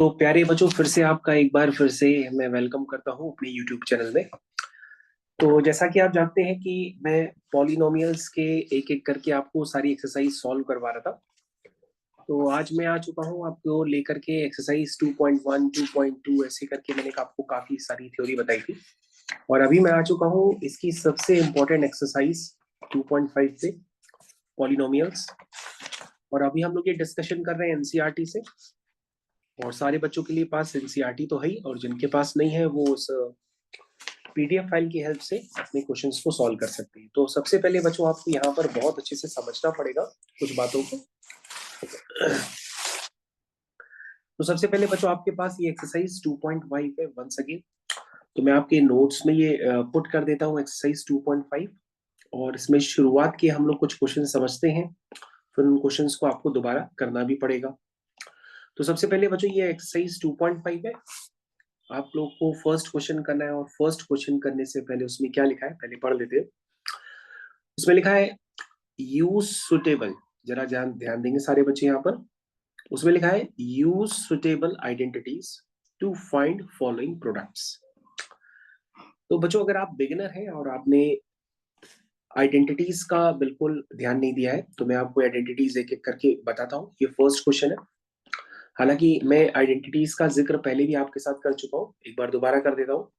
तो प्यारे बच्चों, फिर से आपका एक बार फिर से मैं वेलकम करता हूँ अपने यूट्यूब चैनल में। तो जैसा कि आप जानते हैं कि मैं पॉलिनोमियल्स के एक एक करके आपको सारी एक्सरसाइज सॉल्व करवा रहा था। तो आज मैं आ चुका हूँ आपको लेकर के एक्सरसाइज 2.1 2.2 ऐसे करके मैंने आपको काफी सारी थ्योरी बताई थी। और अभी मैं आ चुका हूँ इसकी सबसे इम्पोर्टेंट एक्सरसाइज 2.5 पे, पॉलिनोमियल्स। और अभी हम लोग ये डिस्कशन कर रहे हैं एनसीईआरटी से। और सारे बच्चों के लिए पास एनसीईआरटी तो है ही, और जिनके पास नहीं है वो उस पीडीएफ फाइल की हेल्प से अपने क्वेश्चंस को सॉल्व कर सकते हैं। तो सबसे पहले बच्चों आपको यहाँ पर बहुत अच्छे से समझना पड़ेगा कुछ बातों को। तो सबसे पहले बच्चों आपके पास ये एक्सरसाइज 2.5 है वंस अगेन। तो मैं आपके नोट्स में ये पुट कर देता हूँ एक्सरसाइज 2.5। और इसमें शुरुआत के हम लोग कुछ क्वेश्चन समझते हैं, फिर उन क्वेश्चंस को आपको दोबारा करना भी पड़ेगा। तो सबसे पहले बच्चों ये एक्सरसाइज 2.5 है। आप लोग को फर्स्ट क्वेश्चन करना है, और फर्स्ट क्वेश्चन करने से पहले उसमें क्या लिखा है पहले पढ़ लेते हैं। उसमें लिखा है यूज सुटेबल, जरा ध्यान ध्यान देंगे सारे बच्चे यहाँ पर। उसमें लिखा है use suitable identities to find following products. तो बच्चों अगर आप बिगिनर हैं और आपने आइडेंटिटीज का बिल्कुल ध्यान नहीं दिया है, तो मैं आपको आइडेंटिटीज एक एक करके बताता हूँ। ये फर्स्ट क्वेश्चन है। हालांकि मैं आइडेंटिटीज का जिक्र पहले भी आपके साथ कर चुका हूँ, एक बार दोबारा कर देता हूँ।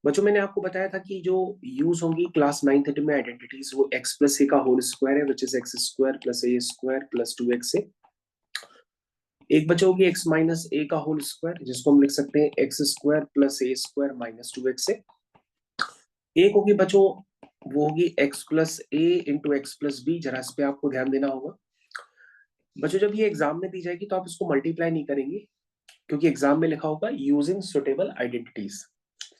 बच्चों मैंने आपको बताया था कि जो यूज होंगी क्लास 9th में आइडेंटिटीज, वो एक्स प्लस ए का होल स्क्वायर है, which is x square plus A square plus 2x है। एक बच्चा होगी एक्स माइनस ए का होल स्क्वायर, जिसको हम लिख सकते हैं एक्स स्क्वायर प्लस ए स्क्वायर माइनस 2x है। एक होगी बच्चों, वो होगी x plus a into x plus B. जरा इस पे आपको ध्यान देना होगा बच्चों। जब ये एग्जाम में दी जाएगी तो आप इसको मल्टीप्लाई नहीं करेंगे, क्योंकि एग्जाम में लिखा होगा यूजिंग सुटेबल आइडेंटिटीज।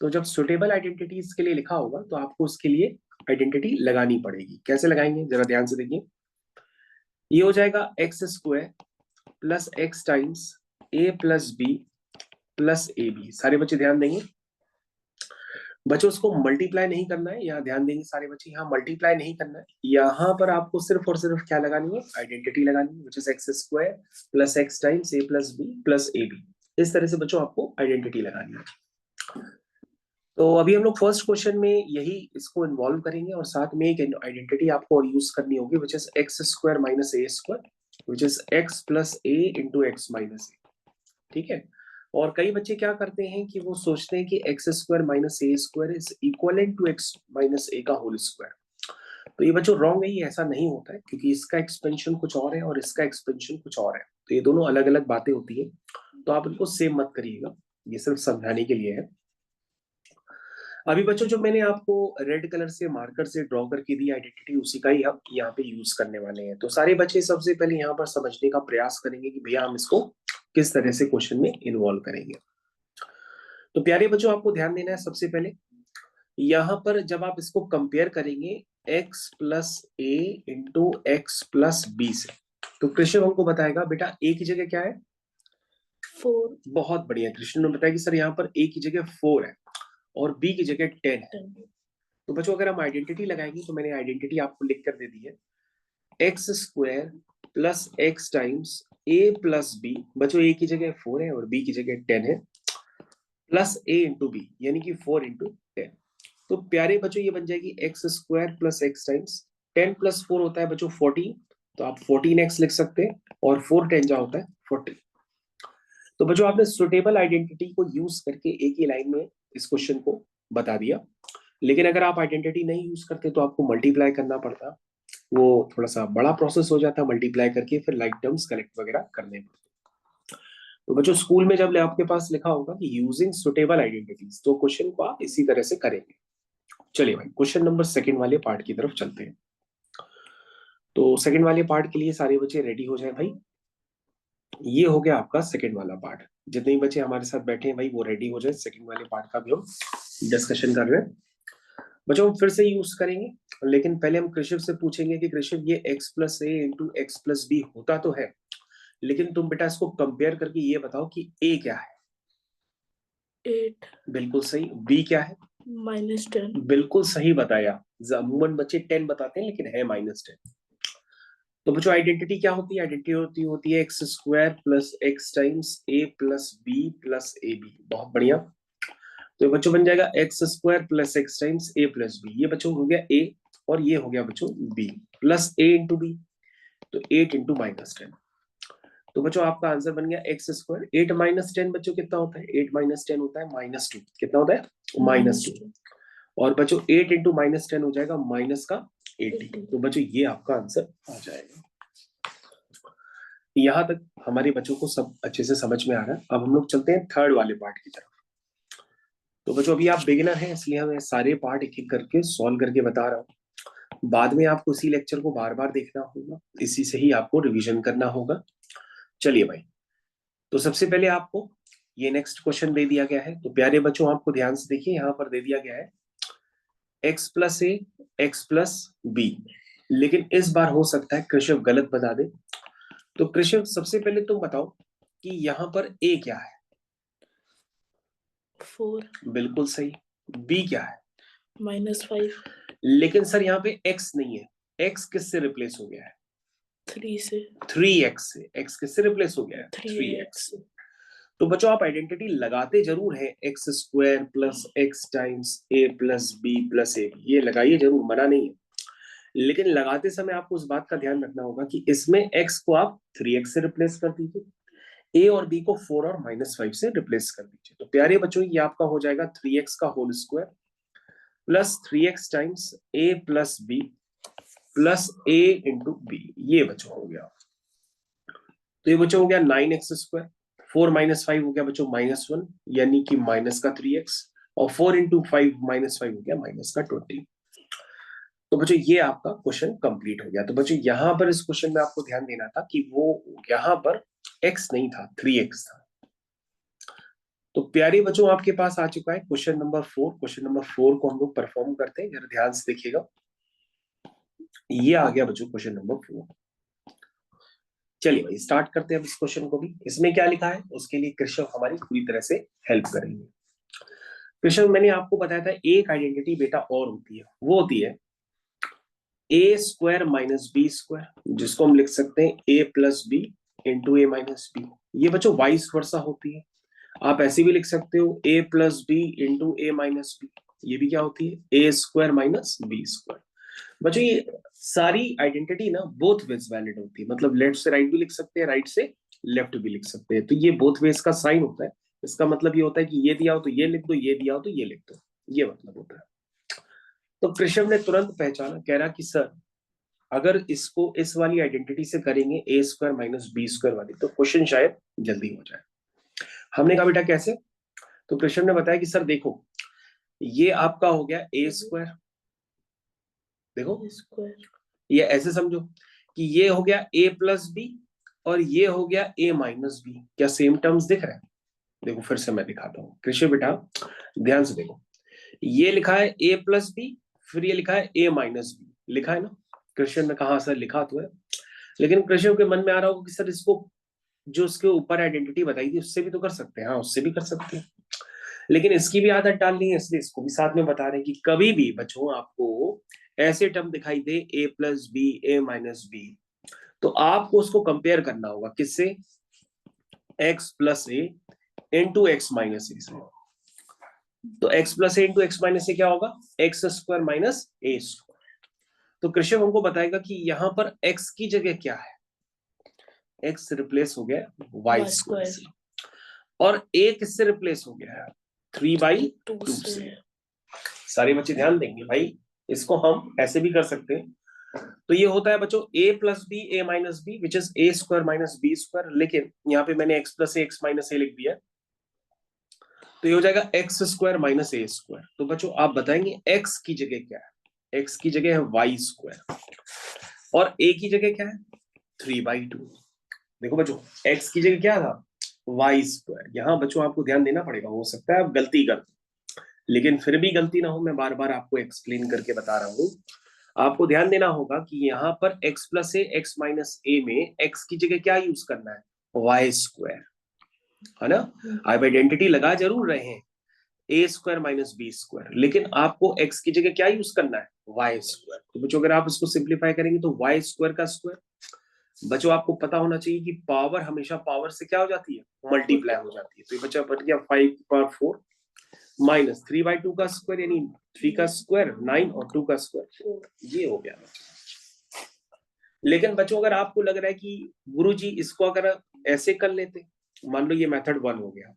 तो जब सुटेबल आइडेंटिटीज के लिए लिखा होगा तो आपको उसके लिए आइडेंटिटी लगानी पड़ेगी। कैसे लगाएंगे जरा ध्यान से देखिए। ये हो जाएगा x square plus x times ए प्लस बी प्लस ए बी। सारे बच्चे ध्यान देंगे बच्चों, उसको मल्टीप्लाई नहीं करना है। यहाँ ध्यान देंगे सारे बच्चे, यहाँ मल्टीप्लाई नहीं करना है। यहाँ पर आपको सिर्फ और सिर्फ क्या लगानी है, आइडेंटिटी लगानी है, which is x square plus x times A plus B plus A B. इस तरह से बच्चों आपको आइडेंटिटी लगानी है। तो अभी हम लोग फर्स्ट क्वेश्चन में यही इसको इन्वॉल्व करेंगे, और साथ में एक आइडेंटिटी आपको और यूज करनी होगी, which is x square minus a square, which is x plus a into x minus a. ठीक है। और कई बच्चे क्या करते हैं कि वो सोचते हैं कि x square minus a square is equal to x minus a का होल स्क्वायर। तो ये बच्चों रॉन्ग है, ये ऐसा नहीं होता है, क्योंकि इसका एक्सपेंशन कुछ और है और इसका एक्सपेंशन कुछ और है। तो ये दोनों अलग अलग बातें होती है, तो आप इनको सेम मत करिएगा। ये सिर्फ समझाने के लिए है। अभी बच्चों जो मैंने आपको रेड कलर से मार्कर से ड्रॉ करके दी आइडेंटिटी, उसी का ही हम यहाँ पे यूज करने वाले हैं। तो सारे बच्चे सबसे पहले यहाँ पर समझने का प्रयास करेंगे कि भैया हम इसको किस तरह से क्वेश्चन में इन्वॉल्व करेंगे। तो प्यारे बच्चों आपको ध्यान देना है सबसे पहले, यहाँ पर जब आप इसको कंपेयर करेंगे x plus a into x plus B से, तो कृष्ण हमको बताएगा बेटा ए की जगह क्या है, 4। बहुत बढ़िया। कृष्ण ने बताया कि सर यहाँ पर ए की जगह 4 है और बी की जगह 10 है। तो बच्चों अगर हम आइडेंटिटी लगाएंगे, तो मैंने आइडेंटिटी आपको लिख कर दे दी है, x square plus x times ए प्लस बी। बच्चों ए की जगह 4 है और बी की जगह 10 है, प्लस ए इंटू बी, यानी कि 4 इंटू 10। तो प्यारे बच्चों ये बन जाएगी x square plus x times 10 plus 4 होता है बच्चों 14, तो आप 14x लिख सकते हैं, और 4 10 जा होता है 40। तो बच्चों आपने सुटेबल आइडेंटिटी को यूज करके एक ही लाइन में इस क्वेश्चन को बता दिया। लेकिन अगर आप आइडेंटिटी नहीं यूज करते तो आपको मल्टीप्लाई करना पड़ता, वो थोड़ा सा बड़ा प्रोसेस हो जाता है मल्टीप्लाई करके फिर लाइक टर्म्स कलेक्ट वगैरह करने पड़ते। तो बच्चों स्कूल में जब आपके पास लिखा होगा कि यूजिंग सुटेबल आइडेंटिटीज, तो क्वेश्चन को आप इसी तरह से करेंगे। चलिए भाई क्वेश्चन नंबर सेकंड वाले पार्ट की तरफ चलते हैं। तो सेकंड वाले पार्ट के लिए सारे बच्चे रेडी हो जाए भाई। ये हो गया आपका सेकंड वाला पार्ट। जितने भी बच्चे हमारे साथ बैठे हैं भाई वो रेडी हो जाए, सेकंड वाले पार्ट का भी हम डिस्कशन कर रहे हैं। बच्चों हम फिर से यूज करेंगे, लेकिन पहले हम कृषिव से पूछेंगे कि कृषिव ये x plus a into x plus B होता तो है, लेकिन तुम बेटा इसको कंपेयर करके ये बताओ कि a क्या है। 8। बिल्कुल सही। b क्या है, -10। बिल्कुल सही बताया। अमूमन बच्चे 10 बताते हैं, लेकिन है -10। तो बच्चों आइडेंटिटी क्या होती है? आइडेंटिटी होती है x square plus x times ए प्लस बी प्लस ए बी। बहुत बढ़िया। तो बच्चों बन जाएगा x square plus x times ए प्लस बी। ये बच्चों हो गया ए और ये हो गया बच्चों B plus a into B. तो 8 इंटू -10। तो बच्चों आपका आंसर बन गया एक्स स्क्वायर। 8 - 10 बच्चों कितना होता है? 8 - 10 होता है -2। कितना होता है? -2। और बच्चों 8 इंटू -10 हो जाएगा माइनस का 80। तो बच्चों ये आपका आंसर आ जाएगा। यहां तक हमारे बच्चों को सब अच्छे से समझ में आ रहा है। अब हम लोग चलते हैं थर्ड वाले पार्ट की तरफ। तो बच्चों अभी आप बिगिनर हैं, इसलिए हमें सारे पार्ट एक एक करके सॉल्व करके बता रहा हूँ। बाद में आपको इसी लेक्चर को बार बार देखना होगा, इसी से ही आपको रिवीजन करना होगा। चलिए भाई, तो सबसे पहले आपको ये नेक्स्ट क्वेश्चन दे दिया गया है। तो प्यारे बच्चों आपको ध्यान से देखिए, यहाँ पर दे दिया गया है x plus a x plus b. लेकिन इस बार हो सकता है कृषव गलत बता दे। तो कृषव सबसे पहले तुम बताओ कि यहाँ पर ए क्या है? 4। बिल्कुल सही। बी क्या है? -5। लेकिन सर यहाँ पे एक्स नहीं है। एक्स किससे रिप्लेस हो गया है? 3 से। 3x से। एक्स किससे रिप्लेस हो गया है? 3x। तो बच्चों आप आइडेंटिटी लगाते जरूर है, x square plus x times ए प्लस बी प्लस ए बी। ये लगाइए जरूर, मना नहीं है। लेकिन लगाते समय आपको उस बात का ध्यान रखना होगा कि इसमें x को आप 3x से रिप्लेस कर दीजिए, a और b को 4 और -5 से रिप्लेस कर दीजिए। तो प्यारे बच्चों ये आपका हो जाएगा 3x का whole square plus 3x times a plus b plus a into b. ये बच्चों हो गया। तो ये बच्चों हो गया 9x स्क्वायर। 4 - 5 हो गया बच्चों -1, यानी कि माइनस का 3x। और 4 इंटू 5 -5 हो गया माइनस का 20। तो बच्चों ये आपका क्वेश्चन कंप्लीट हो गया। तो बच्चों यहां पर इस क्वेश्चन में आपको ध्यान देना था कि वो यहां पर x नहीं था, 3x था। तो प्यारे बच्चों आपके पास आ चुका है क्वेश्चन नंबर 4। क्वेश्चन नंबर 4 को हम लोग परफॉर्म करते हैं, जरा ध्यान से देखिएगा। ये आ गया बच्चों क्वेश्चन नंबर 4। चलिए भाई स्टार्ट करते हैं अब इस क्वेश्चन को भी। इसमें क्या लिखा है उसके लिए कृष्ण हमारी पूरी तरह से हेल्प करेंगे। कृष्ण मैंने आपको बताया था एक आइडेंटिटी बेटा और होती है, वो होती है a square minus b square, जिसको हम लिख सकते हैं ए प्लस बी इंटू ए माइनस बी। ये बच्चों वाइस वर्सा होती है। आप ऐसे भी लिख सकते हो ए प्लस बी इंटू ए माइनस बी। ये भी क्या होती है? A square minus b square. बच्चों ये सारी आइडेंटिटी ना बोथ वेज वैलिड होती है, मतलब लेफ्ट से राइट भी लिख सकते हैं, राइट से लेफ्ट भी लिख सकते हैं। तो ये बोथ वेज का साइन होता है। इसका मतलब ये होता है कि ये दिया हो तो ये लिख दो, ये दिया हो तो ये लिख दो। ये मतलब होता है। तो कृष्ण ने तुरंत पहचाना, कह रहा कि सर अगर इसको इस वाली आइडेंटिटी से करेंगे ए स्क्वायर माइनस बी स्क्वायर वाली, तो क्वेश्चन शायद जल्दी हो जाए। हमने कहा बेटा कैसे? तो कृष्ण ने बताया कि सर देखो ये आपका हो गया ए स्क्वायर। देखो स्क्वायर। ये ऐसे समझो कि ये हो गया ए प्लस बी और ये हो गया ए माइनस बी। क्या सेम टर्म्स दिख रहे हैं? देखो फिर से मैं दिखाता हूँ कृष्ण बेटा, ध्यान से देखो। ये लिखा है ए प्लस बी, फिर ये लिखा है ए माइनस बी, लिखा है ना? कृष्ण ने कहा सर लिखा तो है, लेकिन कृष्ण के मन में आ रहा होगा कि सर इसको जो उसके ऊपर आइडेंटिटी बताई थी उससे भी तो कर सकते हैं। हाँ उससे भी कर सकते हैं, लेकिन इसकी भी आदत डालनी है, इसलिए इसको भी साथ में बता रहे हैं कि कभी भी बच्चों आपको ऐसे टर्म दिखाई दे ए plus b a minus B, तो आपको उसको कंपेयर करना होगा किससे? X plus a into x minus ए से। तो x plus a into x minus ए क्या होगा? X square minus a square. तो कृष्ण हमको बताएगा कि यहां पर एक्स की जगह क्या है? एक्स रिप्लेस हो गया वाई स्क्वायर से, और ए किससे रिप्लेस हो गया है? 3/2 से। सारे बच्चे ध्यान देंगे भाई, इसको हम ऐसे भी कर सकते हैं। तो ये होता है बच्चों a plus b a minus b which is a square minus b square, लेकिन यहाँ पे मैंने x plus a x minus a लिख दिया, तो ये हो जाएगा x square minus a square. तो बच्चों आप बताएंगे एक्स की जगह क्या है? एक्स की जगह है वाई स्क्वायर और ए की जगह क्या है? 3/2। देखो बच्चों एक्स की जगह क्या था? Y square. यहाँ बच्चों आपको ध्यान देना पड़ेगा, हो सकता है आप गलती कर, लेकिन फिर भी गलती ना हो, मैं बार बार आपको एक्सप्लेन करके बता रहा हूँ। आपको ध्यान देना होगा कि यहाँ पर x plus a x minus ए में x की जगह क्या यूज करना है? वाई स्क्वायर, है ना? आप आइडेंटिटी लगा जरूर रहे हैं, ए स्क्वायर माइनस बी स्क्वायर, लेकिन आपको एक्स की जगह क्या यूज करना है, वाई स्क्वायर। तो बच्चों अगर आप इसको सिंप्लीफाई करेंगे तो वाई स्क्वायर का स्क्वायर। बच्चों आपको पता होना चाहिए कि पावर हमेशा पावर से क्या हो जाती है, मल्टीप्लाई हो जाती है। तो ये बच्चा बच गया 5 की पावर 4 माइनस 3/2 का स्क्वायर, यानी 3 का स्क्वायर 9 और 2 का स्क्वायर, ये हो गया। लेकिन बच्चों अगर आपको लग रहा है कि गुरुजी इसको अगर ऐसे कर लेते, मान लो ये मेथड 1 हो गया,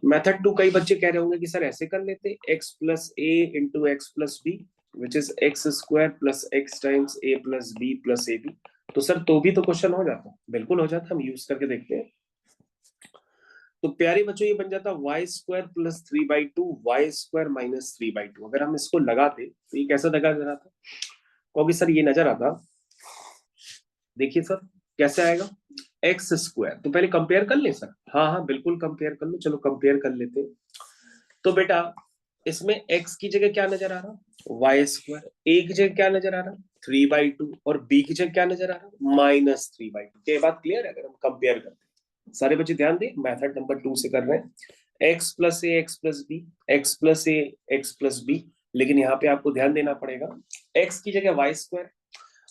मेथड 2 कई बच्चे कह रहे होंगे कि सर ऐसे कर लेते, x plus a into x plus b which is x square plus x times A plus B plus A b. तो सर तो भी तो क्वेश्चन हो जाता, बिल्कुल हो जाता, हम यूज करके देखते हैं। तो प्यारे बच्चों ये बन जाता y square plus 3/2 y square minus 3/2। अगर हम इसको लगाते तो ये कैसा लगा रहा था, क्योंकि सर ये नजर आता, देखिए सर कैसे आएगा, एक्स स्क्वायर। तो पहले कंपेयर कर ले सर, हाँ हाँ बिल्कुल कंपेयर कर लो, चलो कंपेयर कर लेते। तो बेटा इसमें x की जगह क्या नजर आ रहा, वाई स्क्वायर, ए की जगह क्या नजर आ रहा 3/2 और b की जगह क्या नजर आ रहा -3/2। क्या बात क्लियर है? अगर हम कंपेयर करते हैं, सारे बच्चे ध्यान दें, मेथड नंबर 2 से कर रहे हैं, x plus a x plus b, x plus a x plus b, लेकिन यहाँ पे आपको ध्यान देना पड़ेगा x की जगह वाई स्क्वायर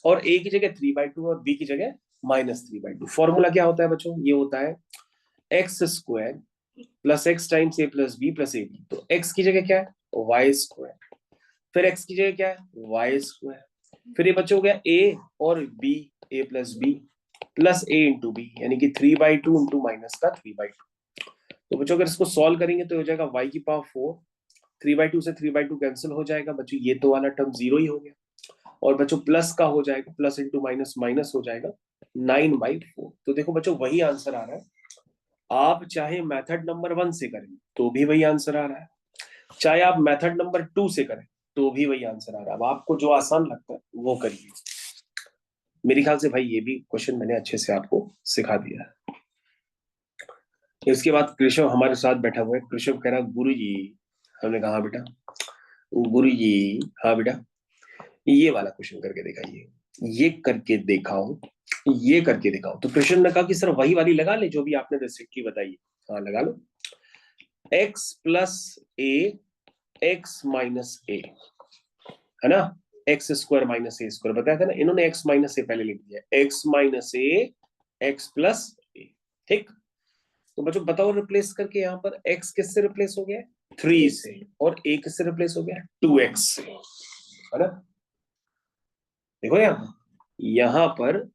और a की जगह 3/2 और b की जगह -3/2। फॉर्मूला क्या होता है बच्चों, ये होता है x square plus x times ए प्लस बी प्लस ए बी। तो एक्स की जगह क्या है, वाई स्क्वायर, फिर एक्स की जगह क्या है, वाई स्क्वायर, फिर ये बच्चा हो गया ए और B, a plus B plus a into B, यानी कि 3/2 इंटू माइनस का 3/2। तो बच्चों अगर इसको सॉल्व करेंगे तो हो जाएगा वाई की पावर 4, 3/2 से 3/2 कैंसिल हो जाएगा बच्चों, ये तो वाला टर्म जीरो ही हो गया। और बच्चों प्लस का हो जाएगा, प्लस इंटू माइनस माइनस हो जाएगा 9/4। तो देखो बच्चों वही आंसर आ रहा है, आप चाहे मेथड नंबर 1 से करें तो भी वही आंसर आ रहा है, चाहे आप मेथड नंबर 2 से करें तो भी वही आंसर आ रहा है। अब आपको जो आसान लगता है वो करिए। मेरे ख्याल से भाई ये भी क्वेश्चन मैंने अच्छे से आपको सिखा दिया है। इसके बाद कृषव हमारे साथ बैठा हुआ है, कृषव कह रहा गुरु जी, हमने कहा हाँ बेटा, गुरु जी हाँ बेटा, ये वाला क्वेश्चन करके दिखाइए, ये करके दिखाओ, ये करके दिखाओ। तो कृष्ण ने कहा कि सर वही वाली लगा ले जो भी आपने रेसिपी बताई। हाँ लगा लो, x plus a x minus ए, है ना, x square minus a square बताया था ना, इन्होंने एक्स माइनस ए पहले लिख दिया, एक्स माइनस ए एक्स प्लस ए। ठीक, तो बच्चों बताओ रिप्लेस करके, यहाँ पर x किससे रिप्लेस हो गया, 3 से, और a किससे रिप्लेस हो गया, 2x से, है ना। देखो यहाँ पर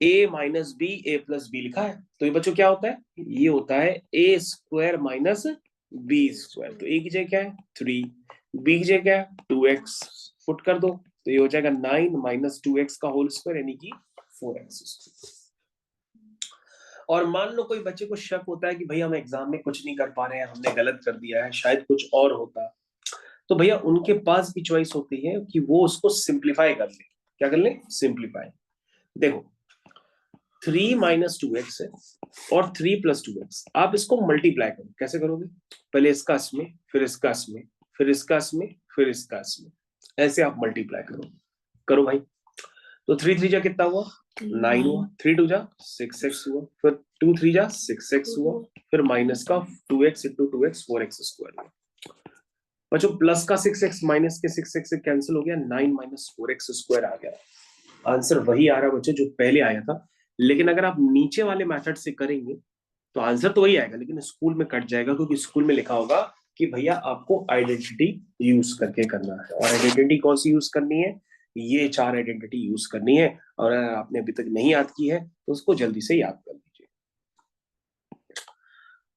a minus b a plus b लिखा है, तो ये बच्चों क्या होता है, ये होता है a square minus b square. तो a की जगह क्या है 3, b की जगह क्या है 2x, पुट कर दो तो ये हो जाएगा 9 माइनस 2x का होल स्क्वायर, यानी कि 4x स्क्वायर। और मान लो कोई बच्चे को शक होता है कि भैया हम एग्जाम में कुछ नहीं कर पा रहे हैं, हमने गलत कर दिया है, शायद कुछ और होता, तो भैया उनके पास भी चॉइस होती है कि वो उसको सिंप्लीफाई कर ले। क्या कर ले, सिंप्लीफाई। देखो 3 माइनस 2x है और 3 प्लस 2x, आप इसको मल्टीप्लाई करो, कैसे करोगे, पहले इसका इसमें, फिर इसका इसमें, फिर इसका इसमें, फिर इसका इसमें, ऐसे आप मल्टीप्लाई करो, करो भाई। तो 3 3 जा कितना हुआ 9 हुआ, 3 2 जा 6x हुआ, फिर 2 3 जा 6x हुआ, फिर माइनस का 2x into 2x 4x square हुआ। बच्चों प्लस का 6x माइनस के 6x से कैंसिल हो गया, 9 माइनस 4x स्क्वायर आ गया। आंसर वही आ रहा है बच्चों जो पहले आया था, लेकिन अगर आप नीचे वाले मेथड से करेंगे तो आंसर तो वही आएगा, लेकिन स्कूल में कट जाएगा, क्योंकि स्कूल में लिखा होगा कि भैया आपको आइडेंटिटी यूज करके करना है, और आइडेंटिटी कौन सी यूज करनी है, ये 4 आइडेंटिटी यूज करनी है, और अगर आपने अभी तक नहीं याद की है तो उसको जल्दी से याद कर लीजिए।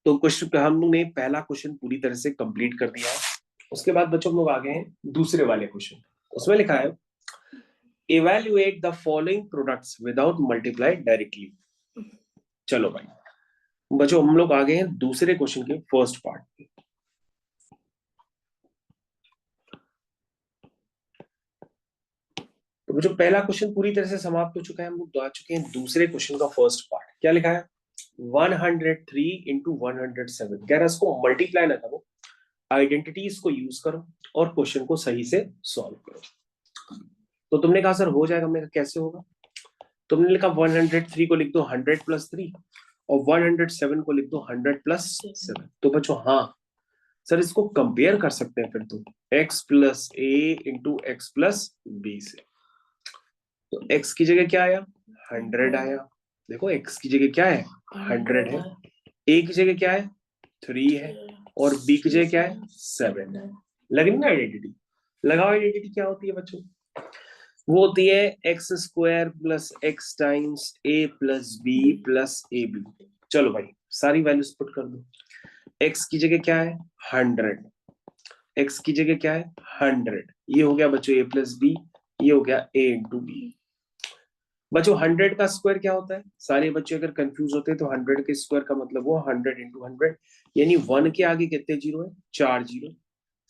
तो क्वेश्चन हम लोग ने पहला क्वेश्चन पूरी तरह से कंप्लीट कर दिया है। उसके बाद बच्चों हम लोग आ गए हैं दूसरे वाले क्वेश्चन, उसमें लिखा है evaluate the following products without multiply directly. चलो भाई बच्चों हम लोग आ गए हैं दूसरे क्वेश्चन के फर्स्ट पार्ट पे। तो बच्चों पहला क्वेश्चन पूरी तरह से समाप्त हो चुका है, हम लोग आ चुके हैं दूसरे क्वेश्चन का फर्स्ट पार्ट। क्या लिखा है 103 इंटू 107, कह रहा है इसको मल्टीप्लाई ना करो, आइडेंटिटीज को यूज करो और क्वेश्चन को सही से सॉल्व करो। तो तुमने कहा सर हो जाएगा, मेरा कैसे होगा, तुमने लिखा 103 को लिख दो 100 प्लस 3 और 107 को लिख दो 100 प्लस 7। तो बच्चों हाँ सर इसको कंपेयर कर सकते हैं फिर तो x plus a into x plus B से। तो x की जगह क्या आया 100 आया, देखो x की जगह क्या है 100 है, a की जगह क्या है 3 है और b की जगह क्या है 7 है। लगी ना आइडेंटिटी? लगाओ आइडेंटिटी क्या होती है बच्चों, वो होती है x square plus x times ए प्लस बी प्लस ए बी। चलो भाई सारी वैल्यूज पुट कर दो। एक्स की जगह क्या है 100, एक्स की जगह क्या है 100, ये हो गया बच्चों ए प्लस बी, ये हो गया ए इंटू बी। बच्चों 100 का स्क्वायर क्या होता है, सारे बच्चे अगर कंफ्यूज होते हैं तो 100 के स्क्वायर का मतलब वो 100 इंटू 100, यानी 1 के आगे कितने जीरो है 4 जीरो।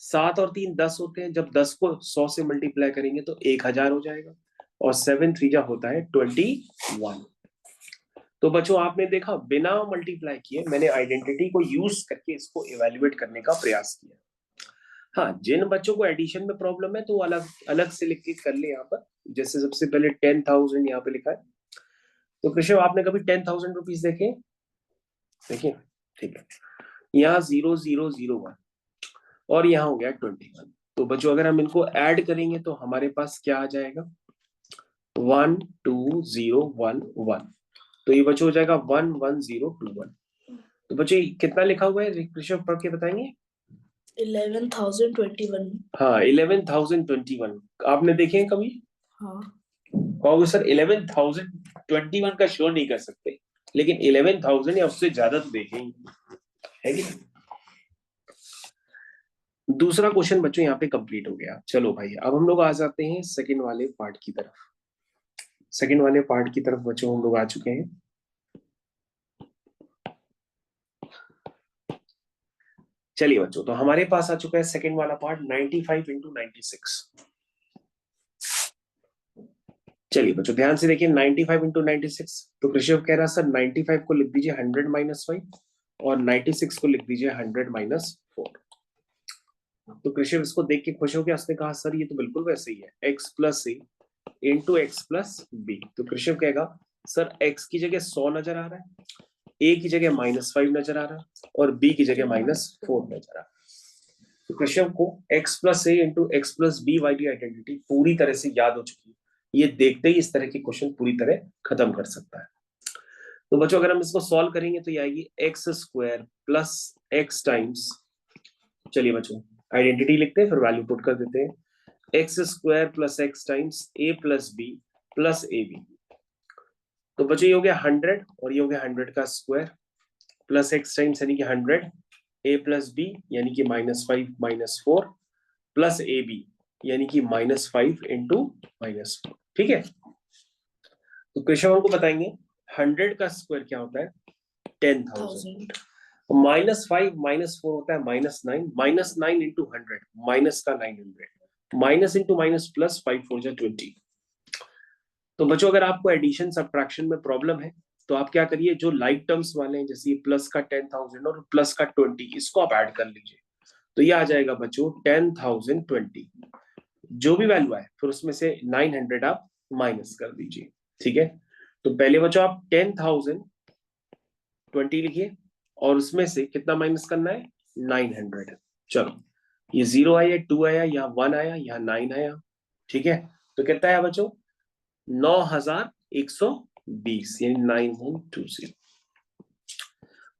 7 और 3 10 होते हैं, जब 10 को 100 से मल्टीप्लाई करेंगे तो 1000 हो जाएगा और 7 3 जा होता है 21। तो बच्चों आपने देखा बिना मल्टीप्लाई किए मैंने आइडेंटिटी को यूज करके इसको इवेल्युएट करने का प्रयास किया। हाँ जिन बच्चों को एडिशन में प्रॉब्लम है तो वो अलग अलग से लिख के कर ले यहाँ पर। जैसे सबसे पहले 10,000 यहाँ पे लिखा है, तो कृष्ण आपने कभी 10,000 रुपीज देखे? देखिए ठीक है, यहाँ 0001 और यहाँ हो गया 21। तो बच्चों अगर हम इनको ऐड करेंगे तो हमारे पास क्या आ जाएगा 12011, तो ये बच्चों हो जाएगा 11021। तो बच्चों कितना लिखा हुआ है कृष्ण पढ़ के बताएंगे? 11,021। हाँ 11,021 आपने देखे हैं कभी? हाँ कहोगे सर 11,021 का शो नहीं कर सकते, लेकिन 11,000 या उससे ज्यादा तो देखेंगे, है कि? दूसरा क्वेश्चन बच्चों यहाँ पे कंप्लीट हो गया। चलो भाई अब हम लोग आ जाते हैं सेकंड वाले पार्ट की तरफ। सेकंड वाले पार्ट की तरफ बच्चों हम लोग आ चुके हैं। चलिए बच्चों तो हमारे पास आ चुका है सेकंड वाला पार्ट 95 इंटू 96। चलिए बच्चों ध्यान से देखिए 95 इंटू 96। तो कृषि कह रहा सर 95 को लिख दीजिए 100 माइनस 5 और 96 को लिख दीजिए 100 माइनस 4। तो कृषि इसको देख के खुश हो गया, उसने कहा सर ये तो बिल्कुल वैसे ही है x plus a into x plus B. तो कृषि कहेगा सर x की जगह 100 नजर आ रहा है, a की जगह -5 नजर आ रहा है और b की जगह -4 नजर आ रहा है। तो कृष्ण को x plus a into x plus B वाली आइडेंटिटी पूरी तरह से याद हो चुकी है, ये देखते ही इस तरह के क्वेश्चन पूरी तरह खत्म कर सकता है। तो बच्चों अगर हम इसको सॉल्व करेंगे तो ये आएगी x square plus x times, चलिए बच्चों आइडेंटिटी लिखते हैं फिर वैल्यू पुट कर देते हैं, x square plus x times ए प्लस बी प्लस ए बी। तो बच्चों ये हो गया 100 और ये हो गया 100 का स्क्वायर प्लस एक्स टाइम्स यानी कि 100 ए प्लस बी यानी कि -5 -4 प्लस ए बी यानी कि -5 इंटू -4। ठीक है, तो कृष्ण को बताएंगे 100 का स्क्वायर क्या होता है 10,000, -5 -4 होता है -9, -9 इंटू 100 माइनस का 900, माइनस इंटू माइनस प्लस 5 4 जा 20। तो बच्चों अगर आपको एडिशन सब्ट्रैक्शन में प्रॉब्लम है तो आप क्या करिए, जो लाइक टर्म्स वाले हैं जैसे प्लस का 10,000 और प्लस का 20 इसको आप ऐड कर लीजिए, तो ये आ जाएगा बच्चों 10,020, जो भी वैल्यू आए फिर उसमें से 900 आप माइनस कर दीजिए। ठीक है, तो पहले बच्चों आप 10,020 लिखिए और उसमें से कितना माइनस करना है 900। चलो ये 0 आया, 2 आया, यहाँ 1 आया, यहाँ 9 आया। ठीक है, तो कितना आया बच्चों 9,120 यानी 9120।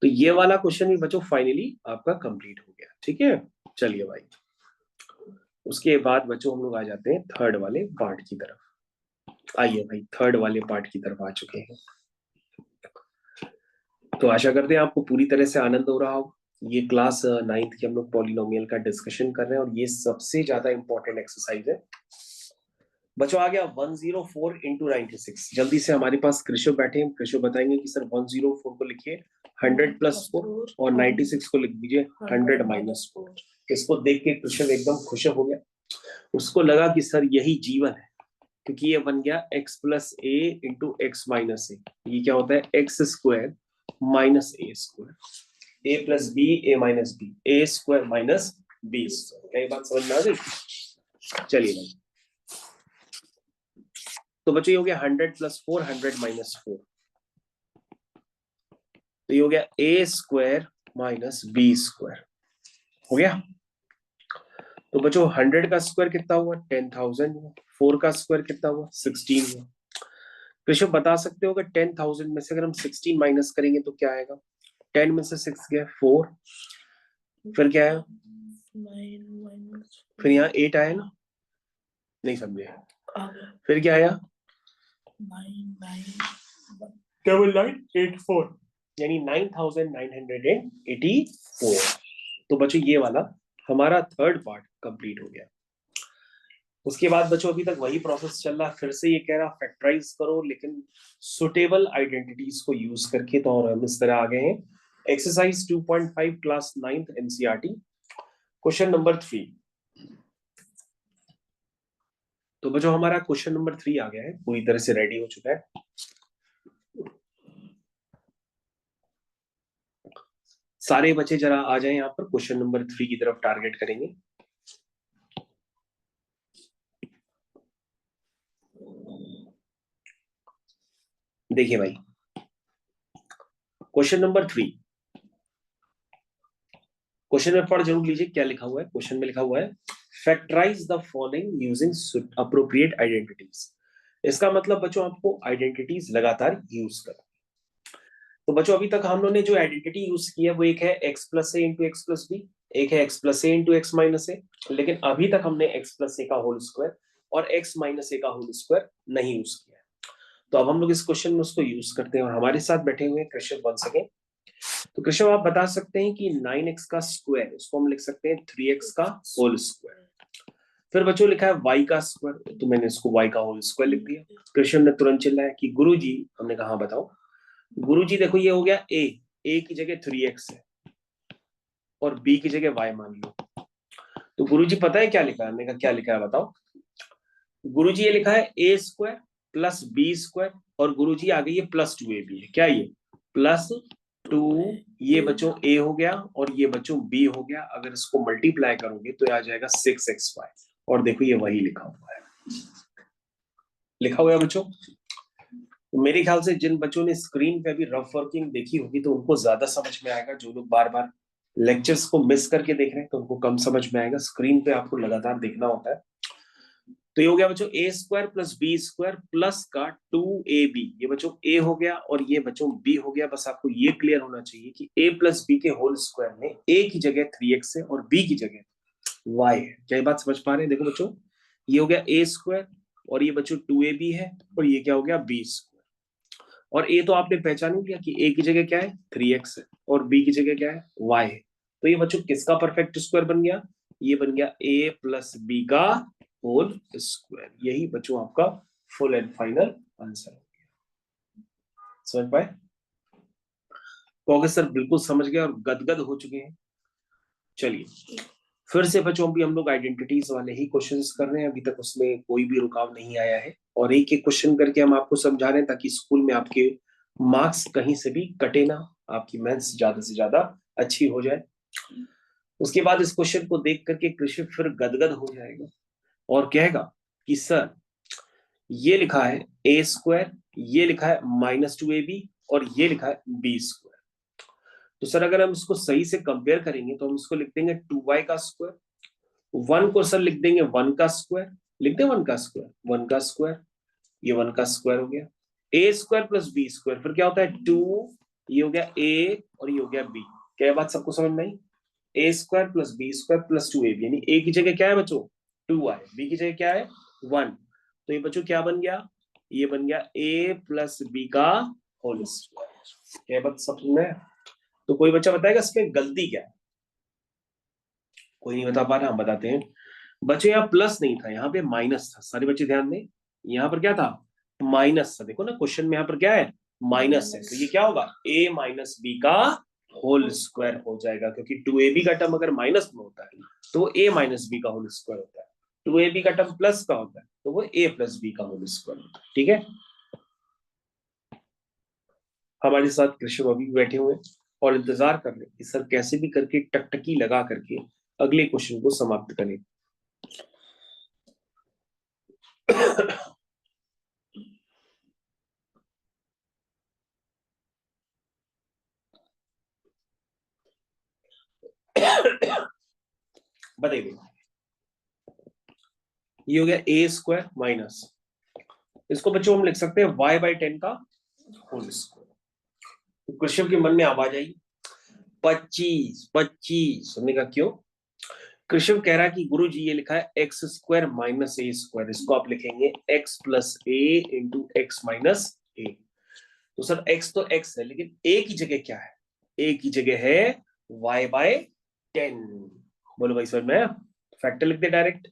तो ये वाला क्वेश्चन भी बच्चों फाइनली आपका कंप्लीट हो गया। ठीक है, चलिए भाई उसके बाद बच्चों हम लोग आ जाते हैं थर्ड वाले पार्ट की तरफ। आइए भाई थर्ड वाले पार्ट की तरफ आ चुके हैं। तो आशा करते हैं आपको पूरी तरह से आनंद हो रहा हो। ये क्लास 9th की हम लोग पॉलिनोमियल का डिस्कशन कर रहे हैं और ये सबसे ज्यादा इंपॉर्टेंट एक्सरसाइज है बच्चों। आ गया 104 इंटू 96। जल्दी से हमारे पास कृषो बैठे हैं, कृषो बताएंगे कि सर 104 को लिखिए 100 प्लस 4 और 96 को लिख दीजिए 100 माइनस 4। इसको देख के कृषो एकदम खुश हो गया, उसको लगा कि सर यही जीवन है, क्योंकि ये बन गया x plus a into x minus ए। ये क्या होता है x square minus a square, A plus b a minus b, A square minus b square. क्या ये बात समझ में आ गई? चलिए भाई तो बच्चों ये हो गया 100 प्लस 4 100 माइनस 4, तो ये हो गया ए स्क्वायर माइनस बी स्क्वायर। हो गया। तो बच्चों 100 का स्क्वायर कितना हुआ? 10,000 हुआ। 4 का स्क्वायर कितना हुआ? 16 हुआ। कृष्ण बता सकते हो कि 10,000 में से अगर हम 16 माइनस करेंगे तो क्या आएगा? 10 में से 6 गया 4, फिर क्या आया? 9 माइनस फिर यहाँ 8 आया ना? नहीं समझे? आ गया फिर क्या आया? 9 9,984 यानी 9,984। तो बच्चों ये वाला हमारा थर्ड पार्ट कंप्लीट हो गया। उसके बाद बच्चों अभी तक वही प्रोसेस चल रहा, फिर से ये कह रहा फैक्टराइज करो लेकिन सुटेबल आइडेंटिटीज को यूज करके। तो और हम इस तरह आ गए हैं exercise 2.5 class 9th NCERT question number 3। तो बच्चों हमारा क्वेश्चन नंबर 3 आ गया है, पूरी तरह से रेडी हो चुका है। सारे बच्चे जरा आ जाएं यहाँ पर, क्वेश्चन नंबर 3 की तरफ टारगेट करेंगे। देखिए भाई क्वेश्चन नंबर 3, क्वेश्चन में पढ़ जरूर लीजिए क्या लिखा हुआ है। क्वेश्चन में लिखा हुआ है factorise the following using appropriate identities. इसका मतलब बच्चों आपको आइडेंटिटीज लगातार यूज करना। तो बच्चों अभी तक हम लोगों ने जो आइडेंटिटी यूज की है वो एक है x plus a into x plus B, एक है x plus a into x minus ए। लेकिन अभी तक हमने एक्स प्लस ए का होल स्क्वायर और एक्स माइनस ए का होल स्क्वायर नहीं यूज किया है। तो अब हम लोग इस क्वेश्चन में उसको यूज करते हैं और हमारे साथ बैठे हुए कृष्ण बन सके। तो कृष्ण आप बता सकते हैं कि 9x का स्क्वायर उसको हम लिख सकते हैं 3x का होल स्क्वायर। फिर बच्चों लिखा है y का स्क्वायर, तो मैंने इसको y का होल स्क्वायर लिख दिया। कृष्ण ने तुरंत चिल्लाया कि गुरुजी। हमने कहा बताओ। गुरुजी देखो ये हो गया a की जगह 3x है और b की जगह y मान लो। तो गुरुजी पता है क्या लिखा है? हमने कहा क्या लिखा है बताओ। गुरुजी ये लिखा है a square plus b square और गुरुजी आगे ये प्लस 2ab है। क्या ये प्लस 2, ये बच्चों a हो गया और ये बच्चों b हो गया। अगर इसको मल्टीप्लाई करोगे तो आ जाएगा 6xy और देखो ये वही लिखा हुआ है। लिखा हुआ है बच्चों। तो मेरे ख्याल से जिन बच्चों ने स्क्रीन पे अभी रफ वर्किंग देखी होगी तो उनको ज्यादा समझ में आएगा। जो लोग बार बार लेक्चर्स को मिस करके देख रहे हैं तो उनको कम समझ में आएगा। स्क्रीन पे आपको लगातार देखना होता है। तो ये हो गया बच्चों a square plus b square plus का 2ab। ये बच्चों ए हो गया और ये बच्चों बी हो गया। बस आपको ये क्लियर होना चाहिए कि a प्लस बी के होल स्क्वायर में a की जगह 3x है और b की जगह y है। क्या ये बात समझ पा रहे हैं? देखो बच्चों ये हो गया a स्क्वायर और ये बच्चों 2ab है और ये क्या हो गया b स्क्वायर। और a तो आपने पहचान लिया कि a की जगह क्या है 3x है और b की जगह क्या है y है। तो ये बच्चों किसका परफेक्ट स्क्वायर बन गया? ये बन गया a प्लस बी का होल स्क्वायर। यही बच्चों आपका फुल एंड फाइनल आंसर हो गया। समझ पाए? तो अगर सर बिल्कुल समझ गए और गदगद हो चुके हैं। चलिए फिर से बच्चों भी हम लोग आइडेंटिटीज वाले ही क्वेश्चंस कर रहे हैं। अभी तक उसमें कोई भी रुकाव नहीं आया है और एक एक क्वेश्चन करके हम आपको समझा रहे हैं ताकि स्कूल में आपके मार्क्स कहीं से भी कटे ना, आपकी मैथ्स ज्यादा से ज्यादा अच्छी हो जाए। उसके बाद इस क्वेश्चन को देख करके कृषि फिर गदगद हो जाएगा और कहेगा कि सर ये लिखा है ए स्क्वायर, ये लिखा है -2ab और ये लिखा है बी स्क्वायर। तो सर अगर हम इसको सही से कंपेयर करेंगे तो हम इसको लिख देंगे 2y का स्क्वायर, 1 को सर लिख देंगे 1 का स्क्वायर। लिख दें 1 का स्क्वायर, 1 का स्क्वायर, ये 1 का स्क्वायर हो गया। ए स्क्वायर प्लस बी स्क्वायर फिर क्या होता है 2, ये हो गया a और ये हो गया b। क्या बात सबको समझ में आई? A square plus b square plus 2ab यानी a की जगह क्या है बच्चों 2y, b की जगह क्या है 1। तो ये बच्चों क्या बन गया? ये बन गया a प्लस बी का होल स्क्वायर। क्या बात सब समझ में? तो कोई बच्चा बताएगा इसमें गलती क्या है? कोई नहीं बता पा रहा, हम बताते हैं। बच्चों यहाँ प्लस नहीं था, यहाँ पे माइनस था। सारे बच्चे ध्यान दें, यहाँ पर क्या था माइनस था। देखो ना क्वेश्चन में यहाँ पर क्या है माइनस है। तो ये क्या होगा a माइनस बी का होल स्क्वायर हो जाएगा क्योंकि 2ab का टर्म अगर माइनस में होता है तो वो a माइनस बी का होल स्क्वायर होता है। 2ab का टर्म प्लस का होता है तो वो a प्लस बी का होल स्क्वायर होता है। ठीक है। हमारे साथ कृष्ण अभी बैठे हुए और इंतजार कर रहे हैं कि सर कैसे भी करके टकटकी लगा करके अगले क्वेश्चन को समाप्त करें। बताइए, ये हो गया ए स्क्वायर माइनस, इसको बच्चों हम लिख सकते हैं y/10 का होल स्क्वायर। तो कृष्ण के मन में आवाज आई 25 हमने कहा क्यों? कृष्ण कह रहा है कि गुरु जी ये लिखा है x square minus a square, इसको आप लिखेंगे x plus a into x minus ए। तो सर एक्स तो एक्स है, लेकिन ए की जगह क्या है? ए की जगह है y/10। बोलो भाई सर, मैं फैक्टर लिख दे direct,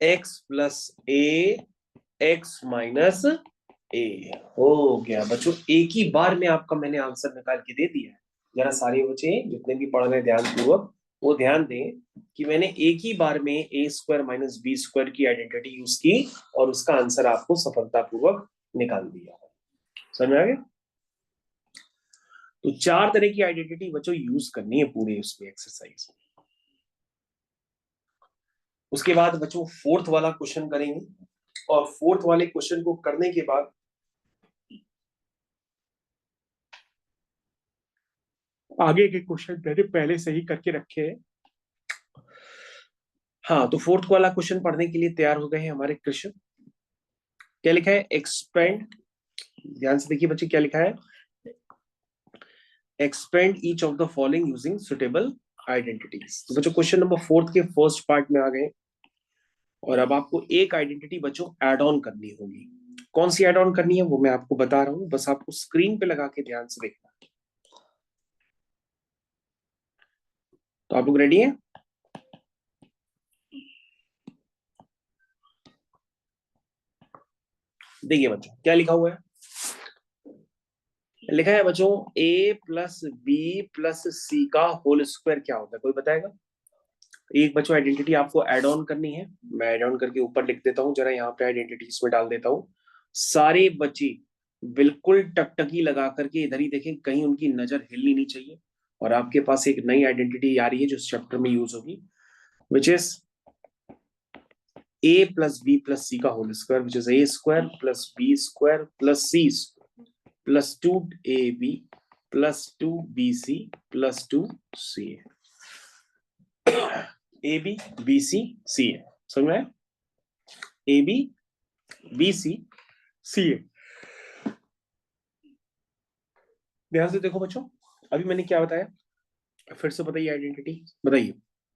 x plus a x minus ए। हो गया बच्चों, एक ही बार में आपका मैंने आंसर निकाल के दे दिया है। जरा सारे बच्चे जितने भी पढ़ रहे ध्यान पूर्वक वो ध्यान दें कि मैंने एक ही बार में ए स्क्वायर माइनस बी स्क्वायर की आइडेंटिटी यूज की और उसका आंसर आपको सफलतापूर्वक निकाल दिया। समझ में आ गया? तो 4 तरह की आइडेंटिटी बच्चों यूज करनी है पूरे उसमें एक्सरसाइज में। उसके बाद बच्चों फोर्थ वाला क्वेश्चन करेंगे, और फोर्थ वाले क्वेश्चन को करने के बाद आगे के क्वेश्चन मैंने पहले से ही करके रखे हैं। हाँ, तो फोर्थ वाला क्वेश्चन पढ़ने के लिए तैयार हो गए हैं हमारे कृष्ण। क्या लिखा है? एक्सपेंड, ध्यान से देखिए बच्चे क्या लिखा है, expand each of the following using suitable identities. तो बच्चों क्वेश्चन नंबर फोर्थ के फर्स्ट पार्ट में आ गए, और अब आपको एक आइडेंटिटी बच्चों ऐड ऑन करनी होगी। कौन सी ऐड ऑन करनी है वो मैं आपको बता रहा हूं, बस आपको स्क्रीन पे लगा के ध्यान से देखना। तो आप लोग रेडी हैं? देखिए बच्चों क्या लिखा हुआ है, लिखा है बच्चों a plus B plus c का होल स्क्वायर क्या होता है, कोई बताएगा? एक बच्चों आइडेंटिटी आपको ऐड ऑन करनी है, मैं ऐड ऑन करके ऊपर लिख देता हूं, जरा यहाँ पे आइडेंटिटी इसमें डाल देता हूं। सारे बच्चे बिल्कुल टकटकी लगा करके इधर ही देखें, कहीं उनकी नजर हिलनी नहीं चाहिए। और आपके पास एक नई आइडेंटिटी आ रही है जो इस चैप्टर में यूज होगी, which is a plus B plus c का whole square, which is a square plus b square plus c plus 2ab plus 2bc plus 2ca। A b b c c a, समझ में आया? A b b c c a. ध्यान से देखो बच्चों, अभी मैंने क्या बताया, फिर से बताइए आइडेंटिटी बताइए।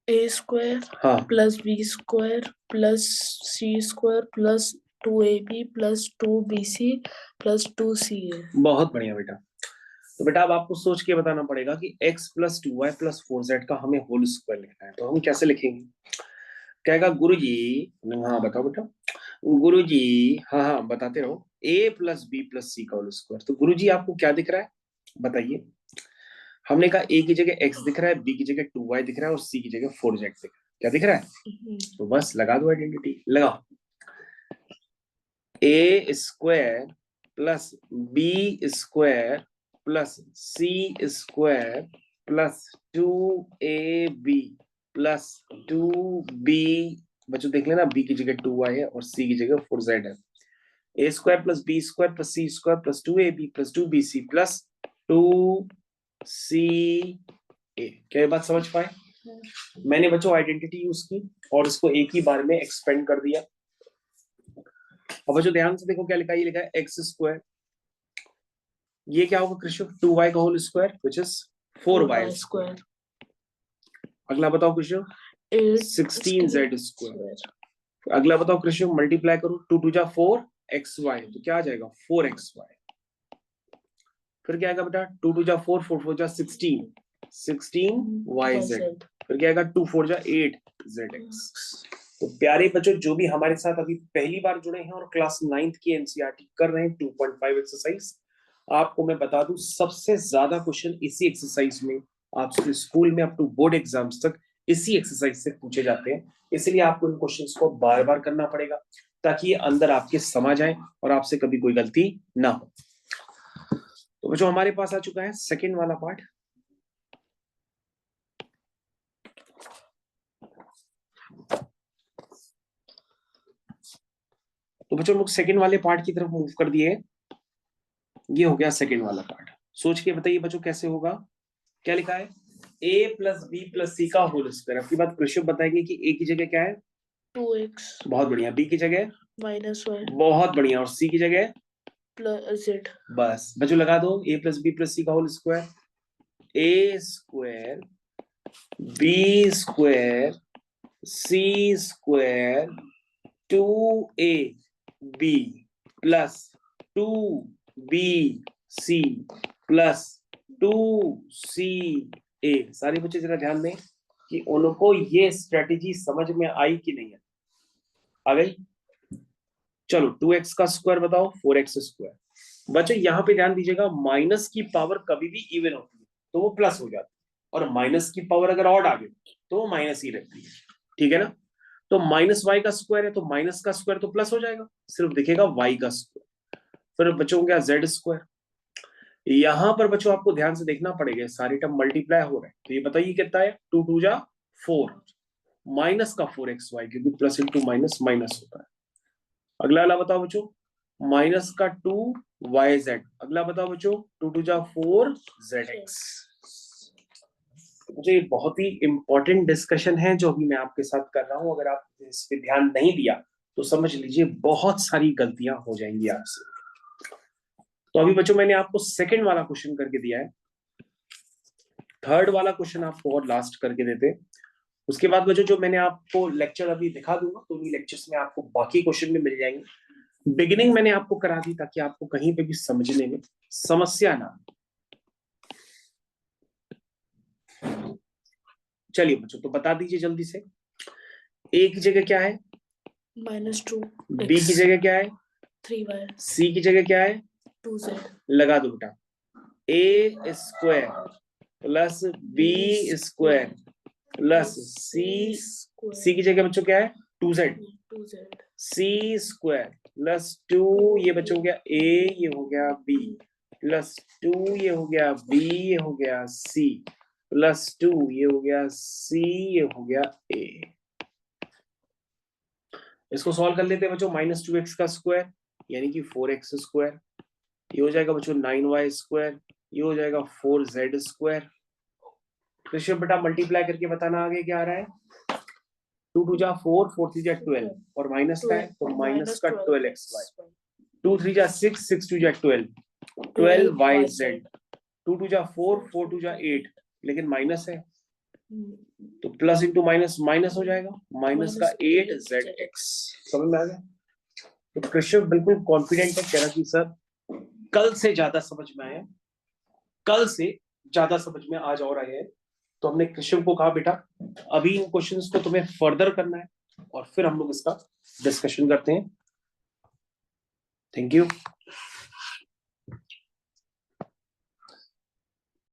ए स्क्वायर हाँ, plus b square plus c square plus 2ab plus 2bc plus 2ca। बहुत बढ़िया बेटा। तो बेटा अब आपको सोच के बताना पड़ेगा कि x plus 2y plus 4z का हमें होल स्क्वायर लिखना है, तो हम कैसे लिखेंगे? कहेगा गुरु जी, हाँ बताओ बेटा, गुरु जी, हाँ हाँ बताते रहो, a plus B plus c का होल स्क्वायर। तो गुरु जी आपको क्या दिख रहा है बताइए? हमने कहा a की जगह x दिख रहा है, b की जगह 2y दिख रहा है और c की जगह 4z दिख रहा है। क्या दिख रहा है? तो बस लगा दो आइडेंटिटी, लगाओ। a square plus b square plus c square plus 2ab plus 2b, बच्चों देख लेना, b की जगह 2y है और c की जगह 4z है। A square plus b square plus c square plus 2ab plus 2bc plus 2ca। क्या ये बात समझ पाए? मैंने बच्चों आइडेंटिटी यूज की और इसको एक ही बार में एक्सपेंड कर दिया। अब बच्चों ध्यान से देखो क्या लिखा है, ये लिखा है एक्स स्क्वायर, ये क्या होगा कृष्ण? 2y का whole square which is 4y square. अगला बताओ कृष्ण, 16z स्क्वायर। अगला बताओ कृष्ण, मल्टीप्लाई करो, 2 2 जा 4xy, तो क्या आ जाएगा 4xy। फिर क्या आएगा बेटा, 2 2 जा 4 4 4 जा 16 फिर क्या आएगा 2 4 जा 8zx। तो प्यारे बच्चों जो भी हमारे साथ अभी पहली बार जुड़े हैं और क्लास 9th की एनसीईआरटी कर रहे हैं 2.5 एक्सरसाइज, आपको मैं बता दूं सबसे ज्यादा क्वेश्चन इसी एक्सरसाइज में आपके स्कूल में अप टू बोर्ड एग्जाम्स तक इसी एक्सरसाइज से पूछे जाते हैं। इसलिए आपको इन क्वेश्चंस को बार बार करना पड़ेगा ताकि ये अंदर आपके समा जाए और आपसे कभी कोई गलती ना हो। तो जो हमारे पास आ चुका है सेकंड वाला पार्ट, तो बच्चों लोग सेकंड वाले पार्ट की तरफ मूव कर दिए। ये हो गया सेकंड वाला पार्ट, सोच के बताइए बच्चों कैसे होगा। क्या लिखा है, a plus B plus c का होल स्क्वायर। आपकी बात कृष्ण बताएंगे कि a की जगह क्या है? 2x बहुत बढ़िया। b की जगह -y बहुत बढ़िया। और c की जगह प्लस z। बस बच्चों लगा दो a plus B plus c का whole square. a square b square c square 2ab plus 2bc plus 2ca। सारे बच्चे जरा ध्यान दें कि उनको ये स्ट्रेटेजी समझ में आई कि नहीं है। आ गई? चलो 2x का स्क्वायर बताओ, 4x स्क्वायर। बच्चों यहां पे ध्यान दीजिएगा, माइनस की पावर कभी भी इवन होती है तो वो प्लस हो जाती है, और माइनस की पावर अगर ऑड आ गई तो वो माइनस ही रहती है। ठीक है ना? तो माइनस वाई का स्क्वायर है तो माइनस का स्क्वायर तो प्लस हो जाएगा, सिर्फ दिखेगा वाई का स्क्वायर। फिर बच्चों को क्या, जेड स्क्वायर। यहां पर बच्चों आपको ध्यान से देखना पड़ेगा, सारी टर्म मल्टीप्लाई हो रहे हैं, तो ये बताइए कितना है, 2 2 जा 4, माइनस का 4xy, क्योंकि प्लस इंटू माइनस माइनस होता है। अगला वाला बताओ बच्चों, माइनस का 2yz। अगला बताओ बच्चों, 2 2 जा 4zx। मुझे बहुत ही इंपॉर्टेंट डिस्कशन है जो अभी मैं आपके साथ कर रहा हूं। अगर आप इस पे ध्यान नहीं दिया तो समझ लीजिए बहुत सारी गलतियां हो जाएंगी आपसे। तो अभी बच्चों मैंने आपको सेकंड वाला क्वेश्चन करके दिया है, थर्ड वाला क्वेश्चन आपको और लास्ट करके देते। उसके बाद बच्चों जो मैंने आपको लेक्चर अभी दिखा दूंगा तो उन्हीं लेक्चर्स में आपको बाकी क्वेश्चन भी मिल जाएंगे। बिगिनिंग मैंने आपको करा दी ताकि आपको कहीं पे भी समझने में समस्या ना। चलिए बच्चों तो बता दीजिए जल्दी से, a की जगह क्या है, -2 b की जगह क्या है, 3y c की जगह क्या है, 2z लगा दो बेटा, a square plus b square plus c की जगह बच्चों क्या है, 2z, c स्क्वायर प्लस 2, ये बच्चों हो गया a, ये हो गया b प्लस 2, ये हो गया b, ये हो गया c प्लस 2, ये हो गया c, ये हो गया a। इसको सॉल्व कर लेते हैं बच्चों, -2x का स्क्वायर यानी कि 4x स्क्वायर, ये हो जाएगा बच्चों 9y स्क्वायर, ये हो जाएगा 4z स्क्वायर। कृष्ण बेटा मल्टीप्लाई करके बताना आगे क्या आ रहा है, 2 2 जा 4, 4 3 जा 12, और माइनस का है तो माइनस का 12xy, 2 3 जा 6, 6 2 जा 12, 12yz, 2 2 जा 4, 4 2 जा 8, लेकिन माइनस है तो प्लस इंटू माइनस माइनस हो जाएगा, माइनस का 8zx। समझ में आ गया? तो कृष्ण बिल्कुल कॉन्फिडेंट है, कह रहा कि सर कल से ज्यादा समझ में आया, कल से ज्यादा समझ में आज और आए हैं। तो हमने कृष्ण को कहा बेटा अभी इन क्वेश्चंस को तुम्हें फर्दर करना है और फिर हम लोग इसका डिस्कशन करते हैं। Thank you.